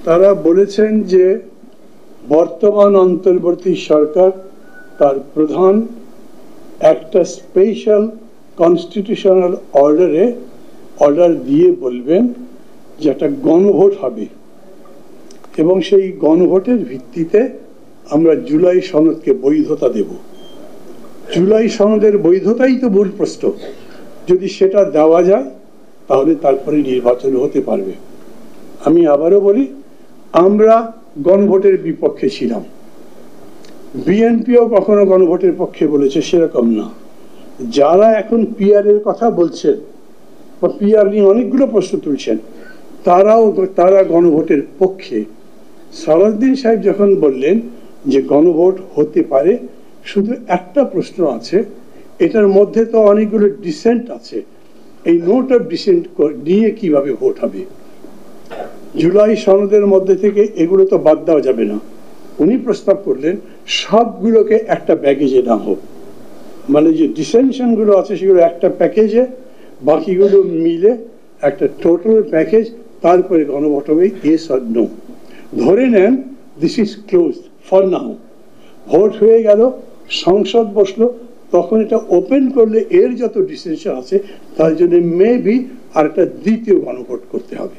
তারা বলেছেন যে বর্তমান অন্তর্বর্তী সরকার তার প্রধান একটা স্পেশাল কনস্টিটিউশনাল অর্ডার দিয়ে বলবেন যে একটা গণভোট হবে এবং সেই গণভোটের ভিত্তিতে আমরা জুলাই সনদকে বৈধতা দেব। জুলাই সনদের বৈধতাই তো মূল প্রশ্ন। যদি সেটা দেওয়া যায় তাহলে তারপরে নির্বাচন হতে পারবে। আমি আবারও বলি, আমরা গণভোটের বিপক্ষে ছিলাম, বিএনপিও কখনো গণভোটের পক্ষে বলেছে সেরকম না। যারা এখন পিআর এর কথা বলছেন বা পিআর নিয়ে অনেকগুলো প্রশ্ন তুলছেন তারা গণভোটের পক্ষে। সালাউদ্দিন সাহেব যখন বললেন যে গণভোট হতে পারে, শুধু একটা প্রশ্ন আছে, এটার মধ্যে তো অনেকগুলো ডিসেন্ট আছে, এই নোট অফ ডিসেন্ট নিয়ে কিভাবে ভোট হবে? জুলাই সনদের মধ্যে থেকে এগুলো তো বাদ দেওয়া যাবে না। উনি প্রস্তাব করলেন সবগুলোকে একটা প্যাকেজে না হোক, মানে যে ডিসেনশন গুলো আছে সেগুলো একটা প্যাকেজে, বাকিগুলো মিলে একটা টোটাল প্যাকেজ, তারপরে গণভোট হবে ইয়েস অর নো। ধরে নেন this is closed for now, vote হয়ে গেল, সংসদ বসলো, তখন এটা ওপেন করলে এর যত ডিসিশন আছে তার জন্য মেবি আর একটা দ্বিতীয় গণভোট করতে হবে,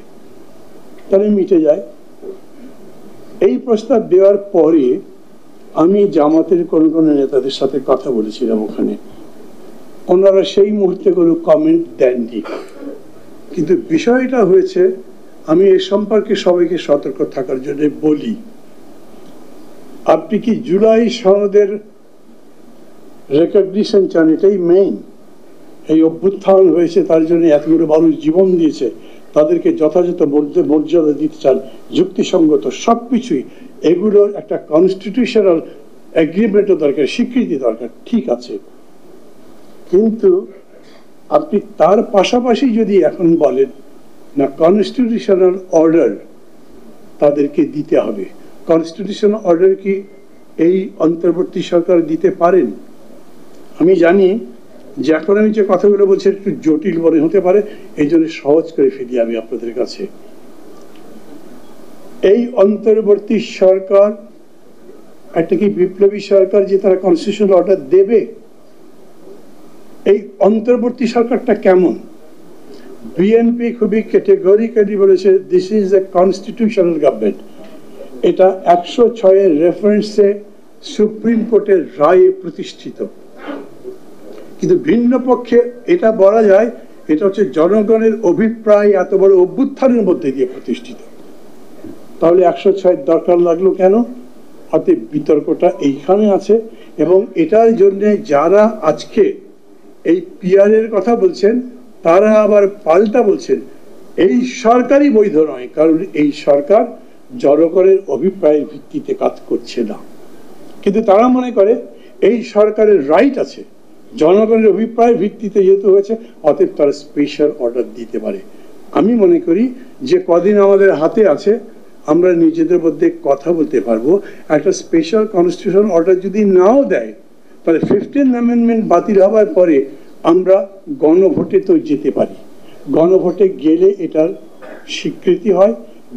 তাহলে মিটে যায়। এই প্রস্তাব দেওয়ার পরে আমি জামাতের কোনো নেতাদের সাথে কথা বলেছিলাম ওখানে, ওনারা সেই মুহূর্তে কোনো কমেন্ট দেননি। কিন্তু বিষয়টা হয়েছে, আমি এ সম্পর্কে সবাইকে সতর্ক থাকার জন্য বলি, আপনি কি জুলাই সনদের রেকগনিশন চান? এটাই মেইন। এই অভ্যুত্থান হয়েছে, তার জন্য এতগুলো মানুষ জীবন দিয়েছে, তাদেরকে যথাযথ মর্যাদা দিতে চান, যুক্তিসঙ্গত সবকিছুই, এগুলোর একটা কনস্টিটিউশনাল এগ্রিমেন্টও দরকার, স্বীকৃতি দরকার, ঠিক আছে। কিন্তু আপনি তার পাশাপাশি যদি এখন বলেন না কনস্টিটিউশনাল অর্ডার তাদেরকে দিতে হবে, কনস্টিটিউশনাল অর্ডার কি এই অন্তর্বর্তী সরকার দিতে পারেন? আমি জানি যে এখন আমি যে কথাগুলো বলছি একটু জটিল মনে হতে পারে, এই জন্য সহজ করে ফেলি আমি আপনাদের কাছে। এই অন্তর্বর্তী সরকার একটা কি বিপ্লবী সরকার যে তারা কনস্টিটিউশনাল অর্ডার দেবে? এই অন্তর্বর্তী সরকারটা কেমন? বিএনপি খুবই ক্যাটেগরিক্যালি বলেছে this is a constitutional government. এটা 106 রেফারেন্সে সুপ্রিম কোর্টের রায়ে প্রতিষ্ঠিত। কিন্তু ভিন্ন পক্ষে এটা বলা যায় এটা হচ্ছে জনগণের অভিপ্রায় এত বড় অভ্যুত্থানের মধ্যে দিয়ে প্রতিষ্ঠিত। তাহলে 106 দরকার লাগলো কেন? অতএব বিতর্কটা এইখানে আছে। এবং এটার জন্য যারা আজকে এই পিআর এর কথা বলছেন তারা আবার পাল্টা বলছেন এই সরকারই বৈধ নয়, কারণ এই সরকার জনগণের অভিপ্রায়ের ভিত্তিতে কাজ করছে না। কিন্তু তারা মনে করে এই সরকারের রাইট আছে, জনগণের অভিপ্রায়ের ভিত্তিতে যেহেতু হয়েছে অতএব তারা স্পেশাল অর্ডার দিতে পারে। আমি মনে করি যে কদিন আমাদের হাতে আছে আমরা নিজেদের মধ্যে কথা বলতে পারবো। একটা স্পেশাল কনস্টিটিউশন অর্ডার যদি নাও দেয় তাহলে 15th অ্যামেন্ডমেন্ট বাতিল হওয়ার পরে আমরা গণভোটে তো যেতে পারি, গণভোটে গেলে এটার স্বীকৃতি হয়,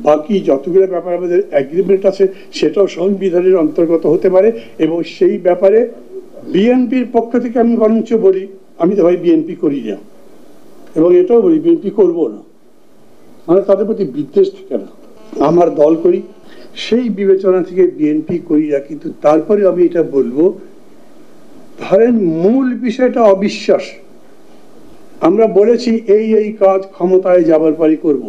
বাকি যতগুলো ব্যাপার আমাদের এগ্রিমেন্ট আছে সেটাও সংবিধানের অন্তর্গত হতে পারে। এবং সেই ব্যাপারে বিএনপির পক্ষ থেকে আমি বরঞ্চ বলি, আমি তো ভাই বিএনপি করি না এবং এটাও বলি বিএনপি করবো না, মানে তাদের প্রতি বিদ্বেষ থাকে না, আমার দল করি সেই বিবেচনা থেকে বিএনপি করি না। কিন্তু তারপরে আমি এটা বলবো, ধরেন মূল বিষয়টা অবিশ্বাস, আমরা বলেছি এই কাজ ক্ষমতায় যাবার পরই করব,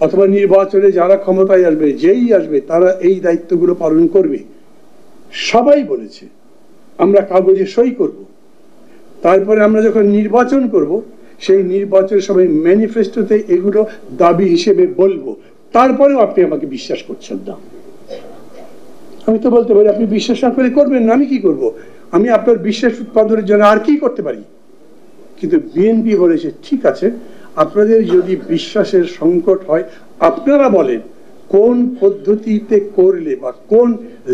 অথবা নির্বাচনে যারা ক্ষমতায় আসবে যেই আসবে তারা এই দায়িত্বগুলো পালন করবে, সবাই বলেছে, আমরা কাগজে সই করব। তারপরে আমরা যখন নির্বাচন করব সেই নির্বাচনের সময় ম্যানিফেস্টোতে এগুলো দাবি হিসেবে বলবো, তারপরেও আপনি আমাকে বিশ্বাস করছেন না। আমি তো বলতে পারি আপনি বিশ্বাস না করে করবেন না, আমি কি করব? আমি আপনার বিশ্বাস উৎপাদনের জন্য আর কি করতে পারি? কিন্তু বিএনপি বলেছে ঠিক আছে, আপনাদের যদি বিশ্বাসের সংকট হয় আপনারা বলেন কোন পদ্ধতিতে করলে বা কোন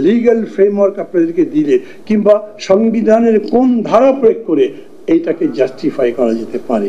লিগ্যাল ফ্রেমওয়ার্ক আপনাদেরকে দিলে কিংবা সংবিধানের কোন ধারা প্রয়োগ করে এইটাকে জাস্টিফাই করা যেতে পারে।